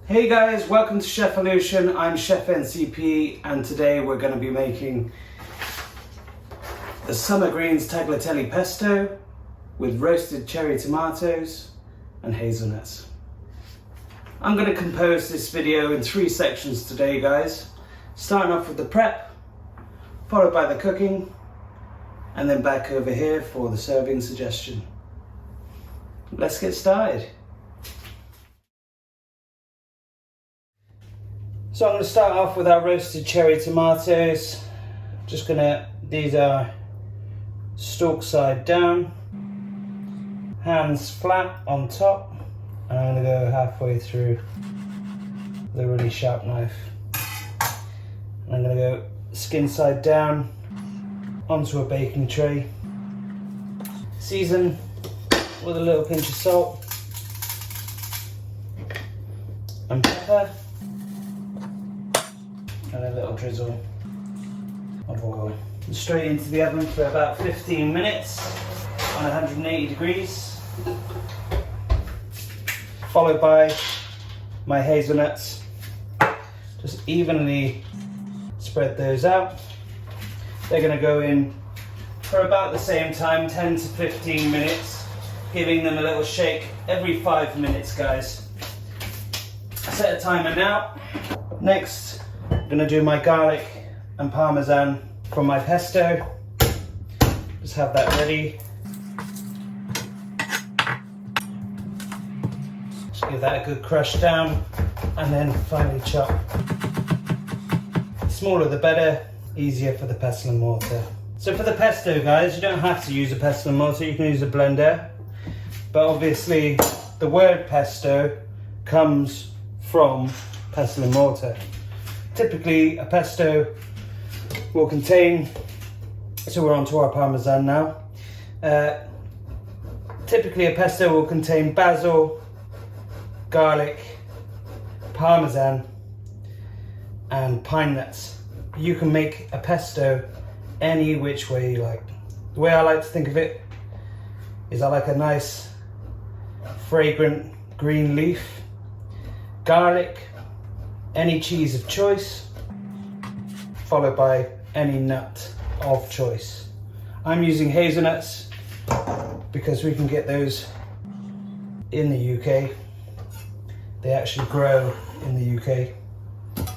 Hey guys, welcome to Chefolution. I'm Chef NCP and today we're going to be making the summer greens tagliatelle pesto with roasted cherry tomatoes and hazelnuts. I'm going to compose this video in 3 sections today guys, starting off with the prep, followed by the cooking, and then back over here for the serving suggestion. Let's get started. So I'm going to start off with our roasted cherry tomatoes. These are stalk side down, hands flat on top, and I'm going to go halfway through the really sharp knife. And I'm going to go skin side down onto a baking tray. Season with a little pinch of salt and pepper. And a little drizzle of oil. And straight into the oven for about 15 minutes on 180 degrees. Followed by my hazelnuts. Just evenly spread those out. They're going to go in for about the same time, 10 to 15 minutes, giving them a little shake every 5 minutes, guys. Set a timer now. Next, I'm going to do my garlic and parmesan from my pesto. Just have that ready. Just give that a good crush down and then finally chop. The smaller the better, easier for the pestle and mortar. So for the pesto guys, you don't have to use a pestle and mortar, you can use a blender. But obviously the word pesto comes from pestle and mortar. Typically a pesto will contain, so we're on to our parmesan now. Typically a pesto will contain basil, garlic, parmesan and pine nuts. You can make a pesto any which way you like. The way I like to think of it is I like a nice fragrant green leaf, garlic, any cheese of choice, followed by any nut of choice. I'm using hazelnuts because we can get those in the UK. They actually grow in the UK.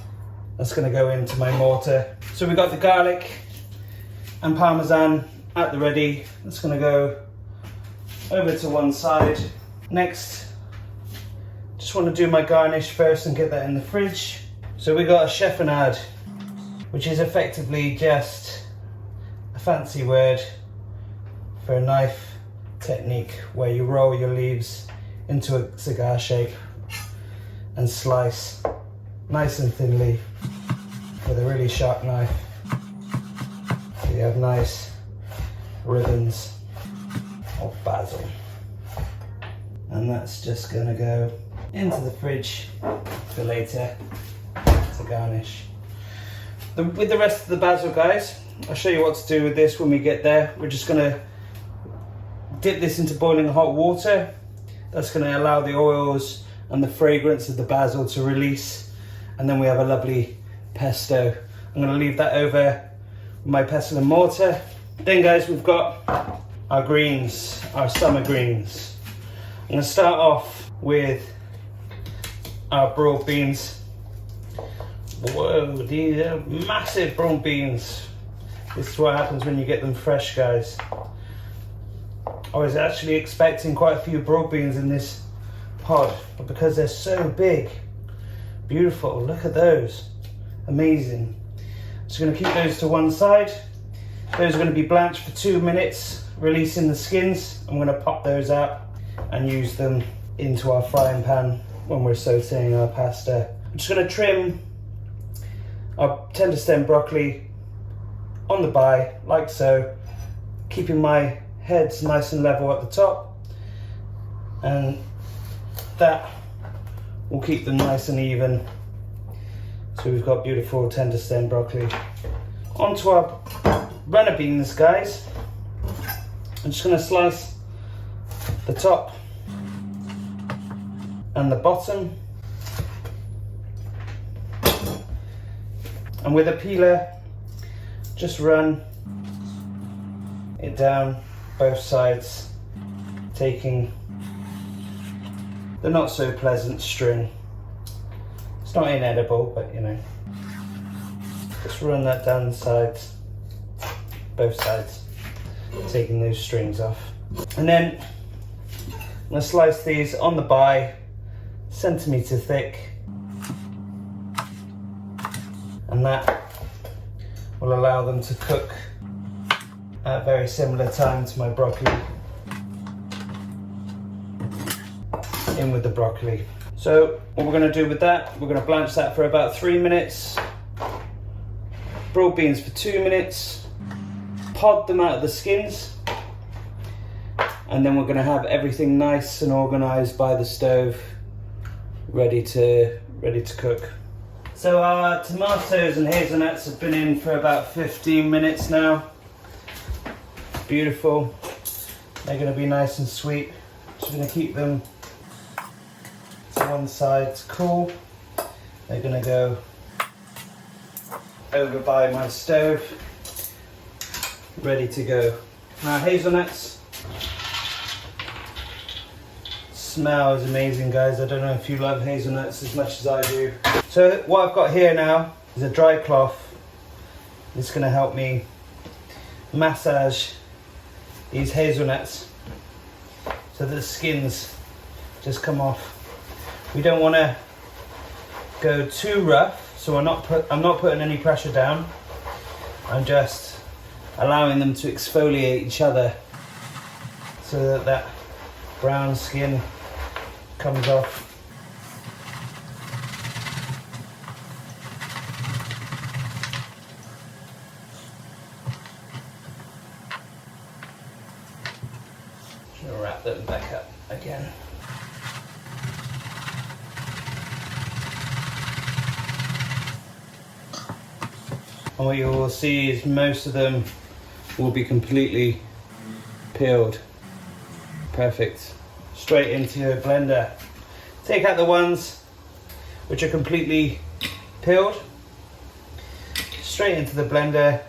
That's going to go into my mortar. So we've got the garlic and parmesan at the ready. That's going to go over to one side. Next, just want to do my garnish first and get that in the fridge. So we got a chiffonade, which is effectively just a fancy word for a knife technique where you roll your leaves into a cigar shape and slice nice and thinly with a really sharp knife. So you have nice ribbons of basil. And that's just gonna go into the fridge for later to garnish. With the rest of the basil guys, I'll show you what to do with this when we get there. We're just gonna dip this into boiling hot water. That's gonna allow the oils and the fragrance of the basil to release, and then we have a lovely pesto. I'm gonna leave that over my pestle and mortar. Then guys, we've got our greens, our summer greens. I'm gonna start off with our broad beans. Whoa, these are massive broad beans. This is what happens when you get them fresh, guys. I was actually expecting quite a few broad beans in this pod, but because they're so big, beautiful, look at those, amazing. Just gonna keep those to one side. Those are gonna be blanched for 2 minutes, releasing the skins. I'm gonna pop those out and use them into our frying pan when we're sauteing our pasta. I'm just going to trim our tender stem broccoli on the bye, like so, keeping my heads nice and level at the top, and that will keep them nice and even. So we've got beautiful tender stem broccoli. Onto our runner beans, guys. I'm just going to slice the top and the bottom And with a peeler, just run it down both sides, taking the not so pleasant string. It's not inedible, but you know, just run that down the sides, both sides, taking those strings off. And then I'm going to slice these on the by, centimetre thick, and that will allow them to cook at a very similar time to my broccoli. In with the broccoli. So what we're going to do with that, we're going to blanch that for about 3 minutes, broad beans for 2 minutes, pod them out of the skins, and then we're going to have everything nice and organised by the stove, ready to cook. So our tomatoes and hazelnuts have been in for about 15 minutes now. Beautiful. They're going to be nice and sweet. Just going to keep them to one side to cool. They're going to go over by my stove, ready to go. Now hazelnuts smell is amazing, guys. I don't know if you love hazelnuts as much as I do. So what I've got here now is a dry cloth. It's going to help me massage these hazelnuts so that the skins just come off. We don't want to go too rough, so I'm not putting any pressure down. I'm just allowing them to exfoliate each other so that that brown skin comes off. Just wrap them back up again. And what you will see is most of them will be completely peeled. Perfect. Straight into your blender. Take out the ones which are completely peeled. Straight into the blender.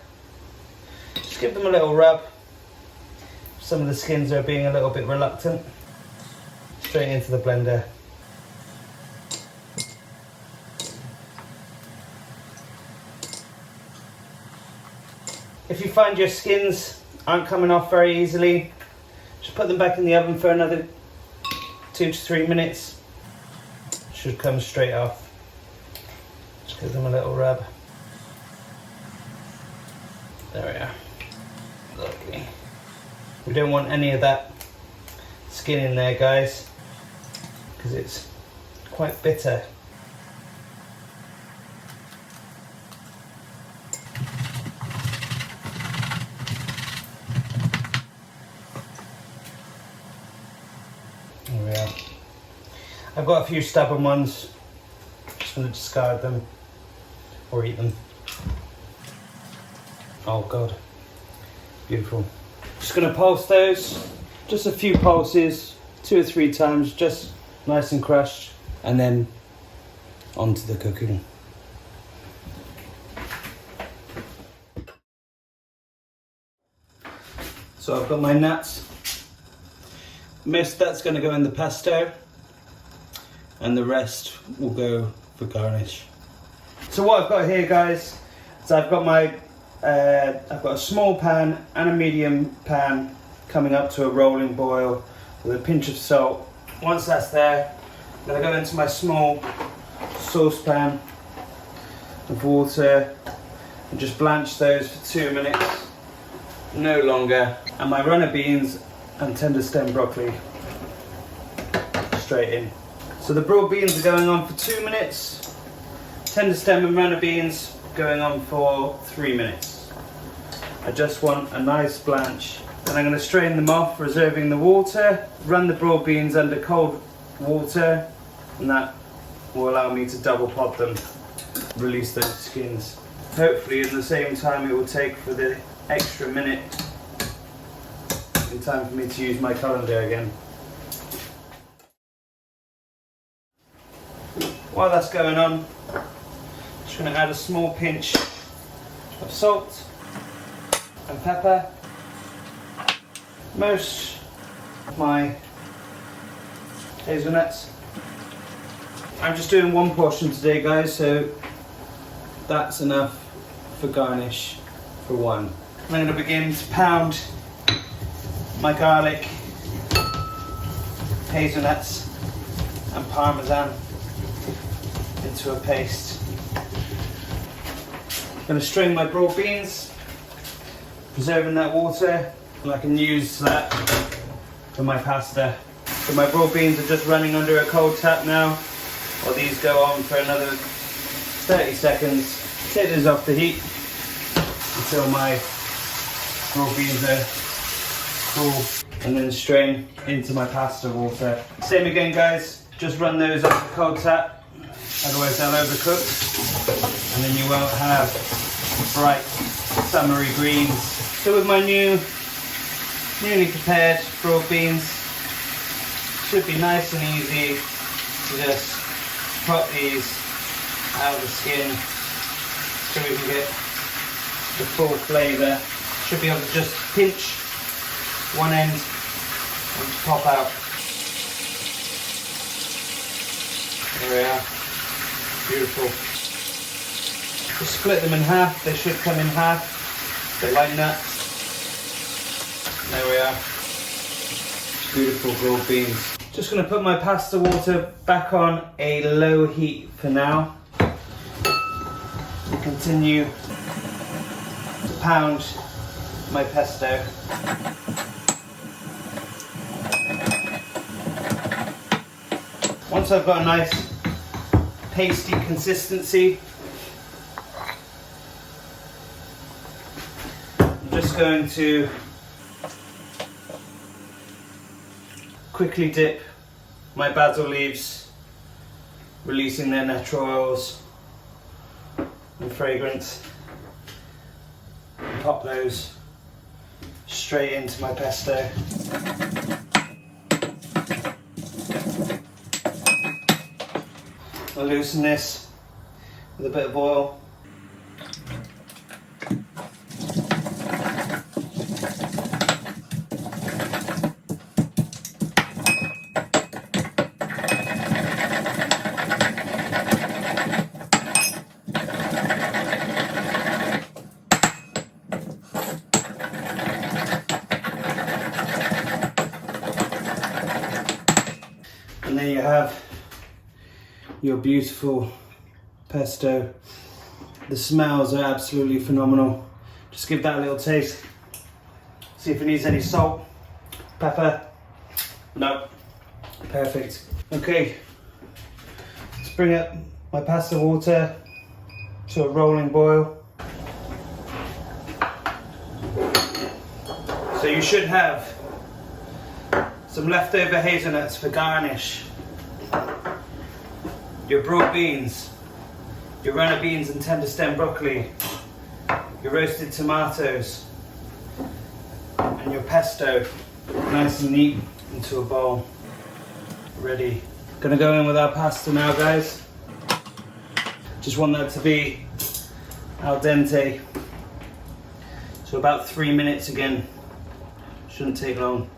Just give them a little rub. Some of the skins are being a little bit reluctant. Straight into the blender. If you find your skins aren't coming off very easily, just put them back in the oven for another 2 to 3 minutes. Should come straight off. Just give them a little rub. There we are. Lovely. We don't want any of that skin in there, guys, because it's quite bitter. There we are. I've got a few stubborn ones. Just going to discard them or eat them. Oh God, beautiful. Just going to pulse those, just a few pulses, 2 or 3 times, just nice and crushed, and then onto the cooking. So I've got my nuts. Most that's going to go in the pesto, and the rest will go for garnish. So what I've got here, guys, is I've got a small pan and a medium pan coming up to a rolling boil with a pinch of salt. Once that's there, I'm going to go into my small saucepan of water and just blanch those for 2 minutes, no longer. And my runner beans and tender stem broccoli straight in. So the broad beans are going on for 2 minutes, tender stem and runner beans going on for 3 minutes. I just want a nice blanch. Then I'm going to strain them off, reserving the water, run the broad beans under cold water, and that will allow me to double pod them, release those skins. Hopefully in the same time it will take for the extra minute in time for me to use my colander again. While that's going on, just going to add a small pinch of salt and pepper. Most of my hazelnuts. I'm just doing one portion today, guys, so that's enough for garnish for one. I'm going to begin to pound my garlic, hazelnuts and parmesan into a paste. I'm going to strain my broad beans, preserving that water, and I can use that for my pasta. So my broad beans are just running under a cold tap now, while these go on for another 30 seconds. Take those off the heat until my broad beans are cool, and then strain into my pasta water. Same again, guys, just run those off the cold tap, otherwise they'll overcook, and then you won't have bright summery greens. So with my newly prepared broad beans, should be nice and easy to just pop these out of the skin so we can get the full flavour. Should be able to just pinch one end and pop out. There we are. Beautiful. Just split them in half. They should come in half. They're like nuts. There we are. Beautiful broad beans. Just going to put my pasta water back on a low heat for now. And continue to pound my pesto. Once I've got a nice pasty consistency, I'm just going to quickly dip my basil leaves, releasing their natural oils and fragrance, and pop those straight into my pesto. I'll loosen this with a bit of oil. And there you have your beautiful pesto. The smells are absolutely phenomenal. Just give that a little taste. See if it needs any salt, pepper. No, perfect. Okay, let's bring up my pasta water to a rolling boil. So you should have some leftover hazelnuts for garnish, your broad beans, your runner beans and tender stem broccoli, your roasted tomatoes, and your pesto, nice and neat into a bowl. Ready. Gonna go in with our pasta now, guys. Just want that to be al dente. So about 3 minutes again. Shouldn't take long.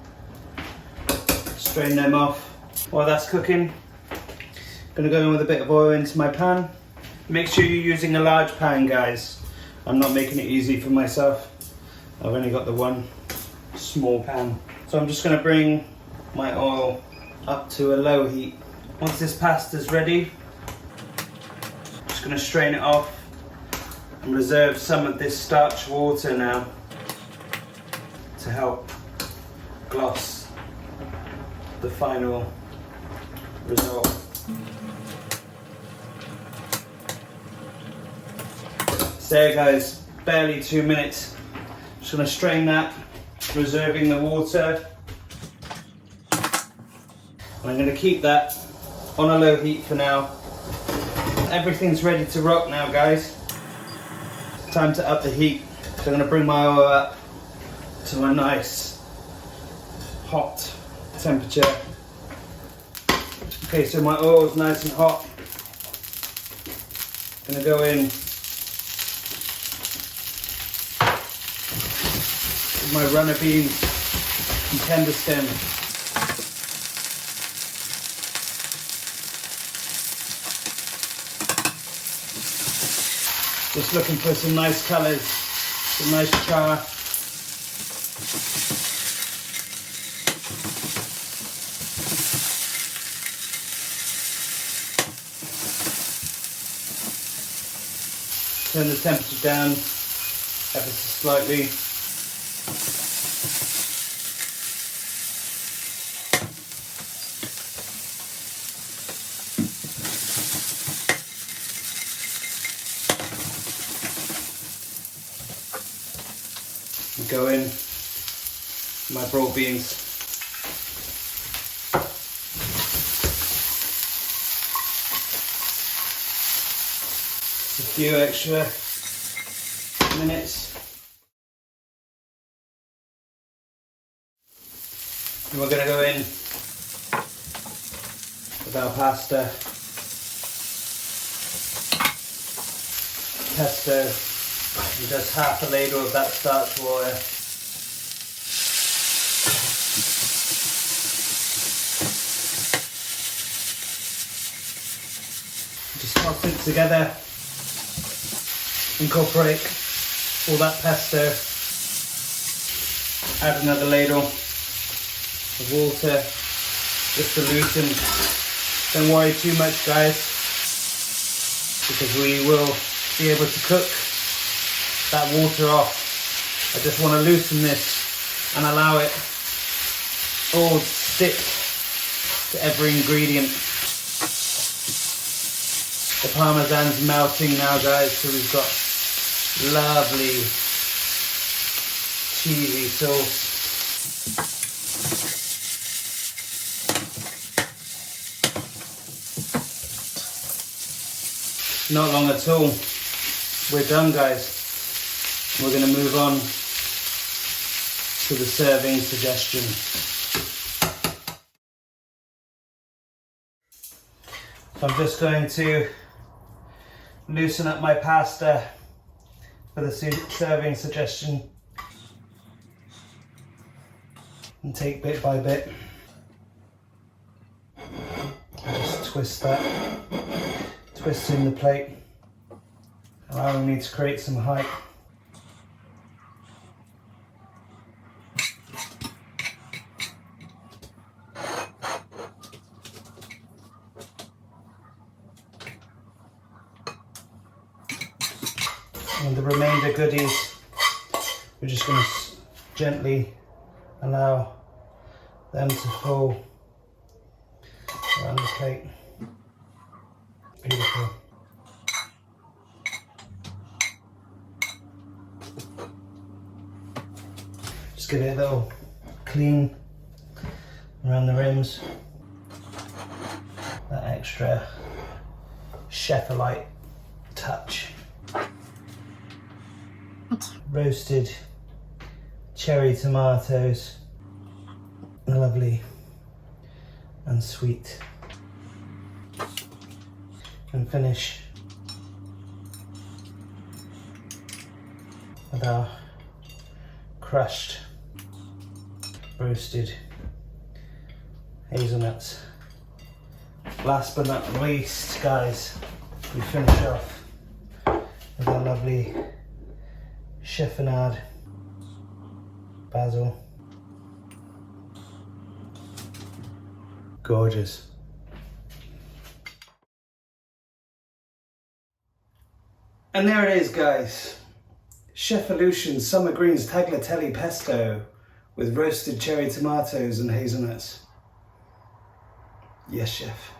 Strain them off. While that's cooking, gonna go in with a bit of oil into my pan. Make sure you're using a large pan, guys. I'm not making it easy for myself. I've only got the one small pan. So I'm just gonna bring my oil up to a low heat. Once this pasta's ready, I'm just gonna strain it off and reserve some of this starch water now to help gloss the final result. So there, guys, barely 2 minutes. Just gonna strain that, reserving the water. And I'm gonna keep that on a low heat for now. Everything's ready to rock now, guys. Time to up the heat. So I'm gonna bring my oil up to a nice hot temperature. Okay, so my oil is nice and hot. gonna go in with my runner beans and tender stem. Just looking for some nice colours, some nice char. Turn the temperature down ever so slightly. Go in my broad beans. A few extra minutes. And we're going to go in with our pasta, pesto, and just half a ladle of that starch water. Just toss it together, incorporate all that pesto, add another ladle of water just to loosen. Don't worry too much, guys, because we will be able to cook that water off. I just want to loosen this and allow it all to stick to every ingredient. The parmesan's melting now, guys, so we've got lovely cheesy sauce. Not long at all. We're done, guys. We're going to move on to the serving suggestion. So I'm just going to loosen up my pasta for the serving suggestion and take bit by bit. Just twist in the plate, allowing me to create some height. And the remainder goodies, we're just going to gently allow them to fall around the plate. Beautiful. Just give it a little clean around the rims. That extra chef-alike touch. Roasted cherry tomatoes, lovely and sweet. And finish with our crushed roasted hazelnuts. Last but not least, guys, we finish off with our lovely chiffonade basil. Gorgeous. And there it is, guys. Chef Aleutian's Summer Greens Tagliatelle Pesto with roasted cherry tomatoes and hazelnuts. Yes, chef.